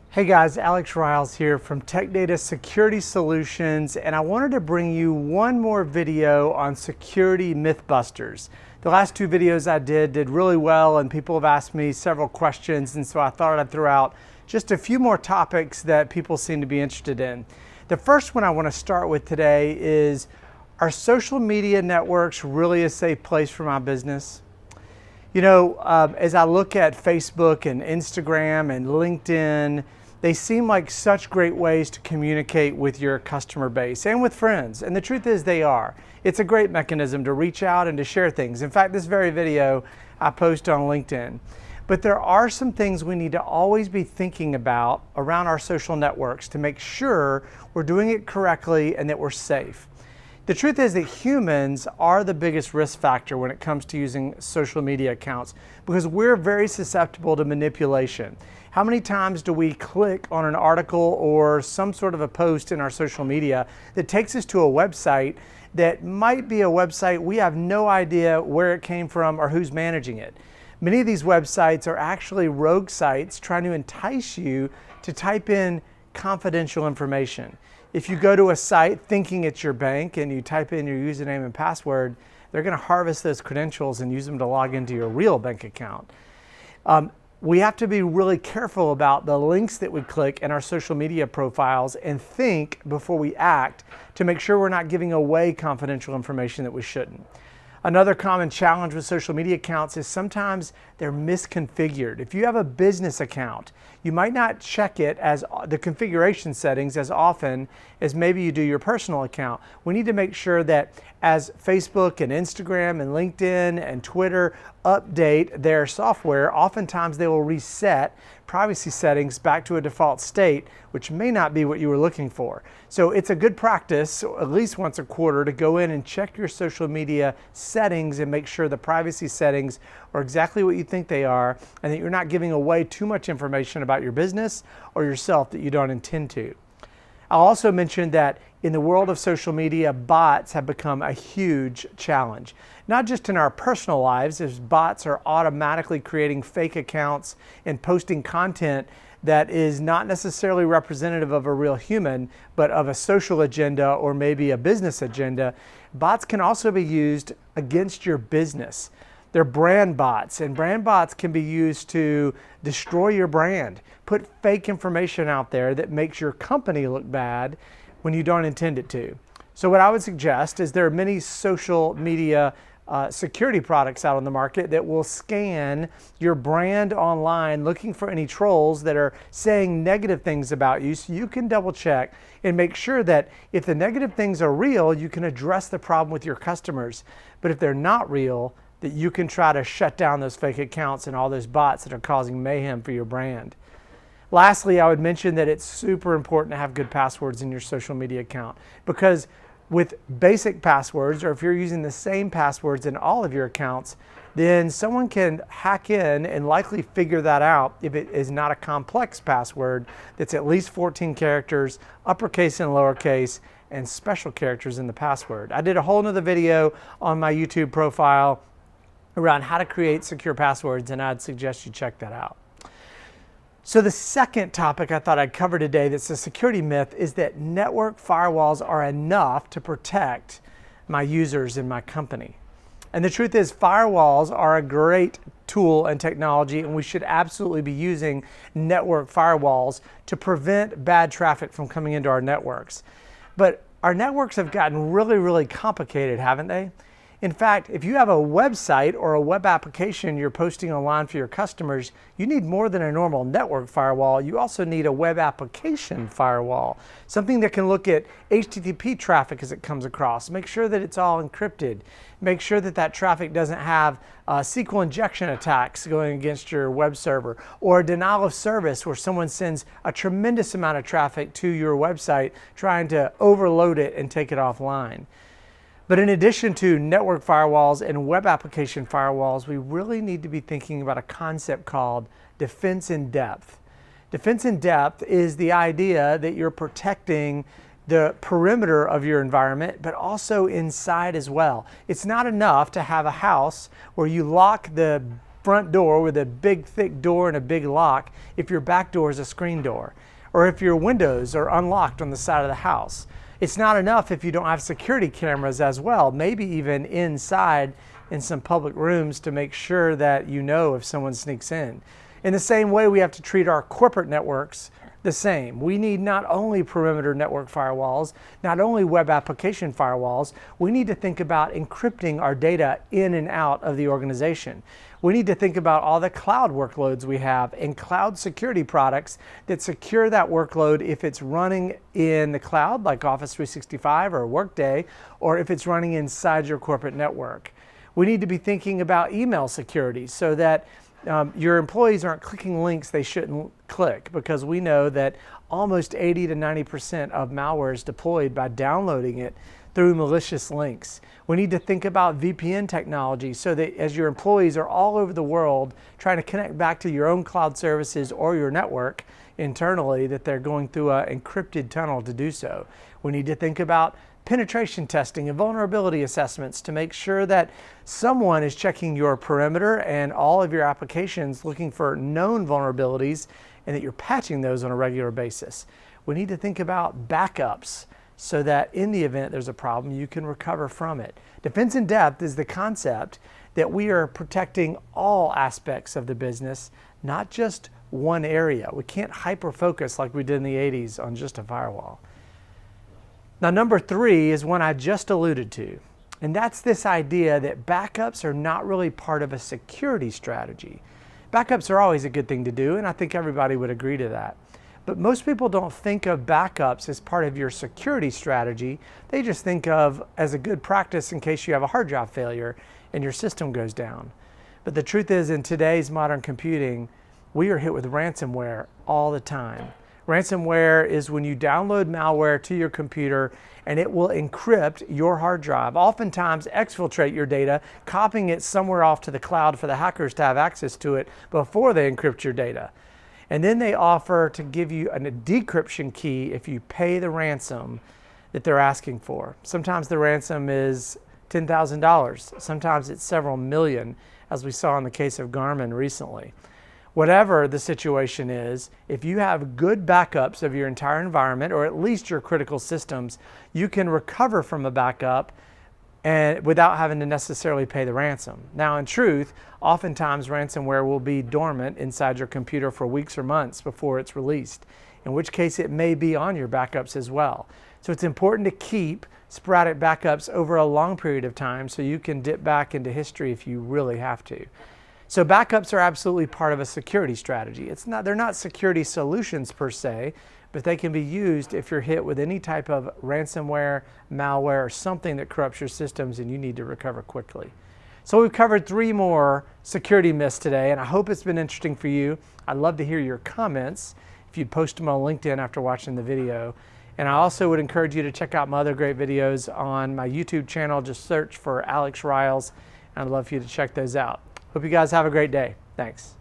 Hey guys, Alex Riles here from Tech Data Security Solutions, and I wanted to bring you one more video on security mythbusters. The last two videos I did really well, and people have asked me several questions, and so I thought I'd throw out just a few more topics that people seem to be interested in. The first one I want to start with today is, are social media networks really a safe place for my business? You know, as I look at Facebook and Instagram and LinkedIn, they seem like such great ways to communicate with your customer base and with friends. And the truth is they are. It's a great mechanism to reach out and to share things. In fact, this very video I post on LinkedIn. But there are some things we need to always be thinking about around our social networks to make sure we're doing it correctly and that we're safe. The truth is that humans are the biggest risk factor when it comes to using social media accounts because we're very susceptible to manipulation. How many times do we click on an article or some sort of a post in our social media that takes us to a website that might be a website we have no idea where it came from or who's managing it? Many of these websites are actually rogue sites trying to entice you to type in confidential information. If you go to a site thinking it's your bank and you type in your username and password, they're going to harvest those credentials and use them to log into your real bank account. We have to be really careful about the links that we click in our social media profiles and think before we act to make sure we're not giving away confidential information that we shouldn't. Another common challenge with social media accounts is sometimes they're misconfigured. If you have a business account, you might not check it as the configuration settings as often as maybe you do your personal account. We need to make sure that as Facebook and Instagram and LinkedIn and Twitter update their software, oftentimes they will reset privacy settings back to a default state, which may not be what you were looking for. So it's a good practice, at least once a quarter, to go in and check your social media settings and make sure the privacy settings are exactly what you think they are and that you're not giving away too much information about your business or yourself that you don't intend to. I'll also mention that in the world of social media, bots have become a huge challenge. Not just in our personal lives, as bots are automatically creating fake accounts and posting content that is not necessarily representative of a real human, but of a social agenda or maybe a business agenda. Bots can also be used against your business. They're brand bots, and brand bots can be used to destroy your brand, put fake information out there that makes your company look bad when you don't intend it to. So what I would suggest is there are many social media security products out on the market that will scan your brand online looking for any trolls that are saying negative things about you, so you can double check and make sure that if the negative things are real, you can address the problem with your customers. But if they're not real, that you can try to shut down those fake accounts and all those bots that are causing mayhem for your brand. Lastly, I would mention that it's super important to have good passwords in your social media account, because with basic passwords, or if you're using the same passwords in all of your accounts, then someone can hack in and likely figure that out if it is not a complex password that's at least 14 characters, uppercase and lowercase, and special characters in the password. I did a whole nother video on my YouTube profile around how to create secure passwords, and I'd suggest you check that out. So the second topic I thought I'd cover today that's a security myth is that network firewalls are enough to protect my users in my company. And the truth is, firewalls are a great tool and technology, and we should absolutely be using network firewalls to prevent bad traffic from coming into our networks. But our networks have gotten really, really complicated, haven't they? In fact, if you have a website or a web application you're posting online for your customers, you need more than a normal network firewall. You also need a web application firewall, something that can look at HTTP traffic as it comes across, make sure that it's all encrypted, make sure that that traffic doesn't have SQL injection attacks going against your web server, or a denial of service where someone sends a tremendous amount of traffic to your website trying to overload it and take it offline. But in addition to network firewalls and web application firewalls, we really need to be thinking about a concept called defense in depth. Defense in depth is the idea that you're protecting the perimeter of your environment, but also inside as well. It's not enough to have a house where you lock the front door with a big thick door and a big lock if your back door is a screen door, or if your windows are unlocked on the side of the house. It's not enough if you don't have security cameras as well, maybe even inside in some public rooms to make sure that you know if someone sneaks in. In the same way, we have to treat our corporate networks the same. We need not only perimeter network firewalls, not only web application firewalls, we need to think about encrypting our data in and out of the organization. We need to think about all the cloud workloads we have and cloud security products that secure that workload if it's running in the cloud like Office 365 or Workday, or if it's running inside your corporate network. We need to be thinking about email security so that your employees aren't clicking links they shouldn't click, because we know that almost 80 to 90% of malware is deployed by downloading it through malicious links. We need to think about VPN technology so that as your employees are all over the world trying to connect back to your own cloud services or your network internally, that they're going through an encrypted tunnel to do so. We need to think about penetration testing and vulnerability assessments to make sure that someone is checking your perimeter and all of your applications looking for known vulnerabilities and that you're patching those on a regular basis. We need to think about backups so that in the event there's a problem, you can recover from it. Defense in depth is the concept that we are protecting all aspects of the business, not just one area. We can't hyper-focus like we did in the 80s on just a firewall. Now, number 3 is one I just alluded to, and that's this idea that backups are not really part of a security strategy. Backups are always a good thing to do, and I think everybody would agree to that. But most people don't think of backups as part of your security strategy. They just think of as a good practice in case you have a hard drive failure and your system goes down. But the truth is, in today's modern computing, we are hit with ransomware all the time. Ransomware is when you download malware to your computer and it will encrypt your hard drive, oftentimes exfiltrate your data, copying it somewhere off to the cloud for the hackers to have access to it before they encrypt your data. And then they offer to give you a decryption key if you pay the ransom that they're asking for. Sometimes the ransom is $10,000. Sometimes it's several million, as we saw in the case of Garmin recently. Whatever the situation is, if you have good backups of your entire environment, or at least your critical systems, you can recover from a backup and without having to necessarily pay the ransom. Now, in truth, oftentimes ransomware will be dormant inside your computer for weeks or months before it's released, in which case it may be on your backups as well. So it's important to keep sporadic backups over a long period of time so you can dip back into history if you really have to. So backups are absolutely part of a security strategy. They're not security solutions per se, but they can be used if you're hit with any type of ransomware, malware, or something that corrupts your systems and you need to recover quickly. So we've covered 3 more security myths today, and I hope it's been interesting for you. I'd love to hear your comments if you'd post them on LinkedIn after watching the video. And I also would encourage you to check out my other great videos on my YouTube channel. Just search for Alex Riles, and I'd love for you to check those out. Hope you guys have a great day. Thanks.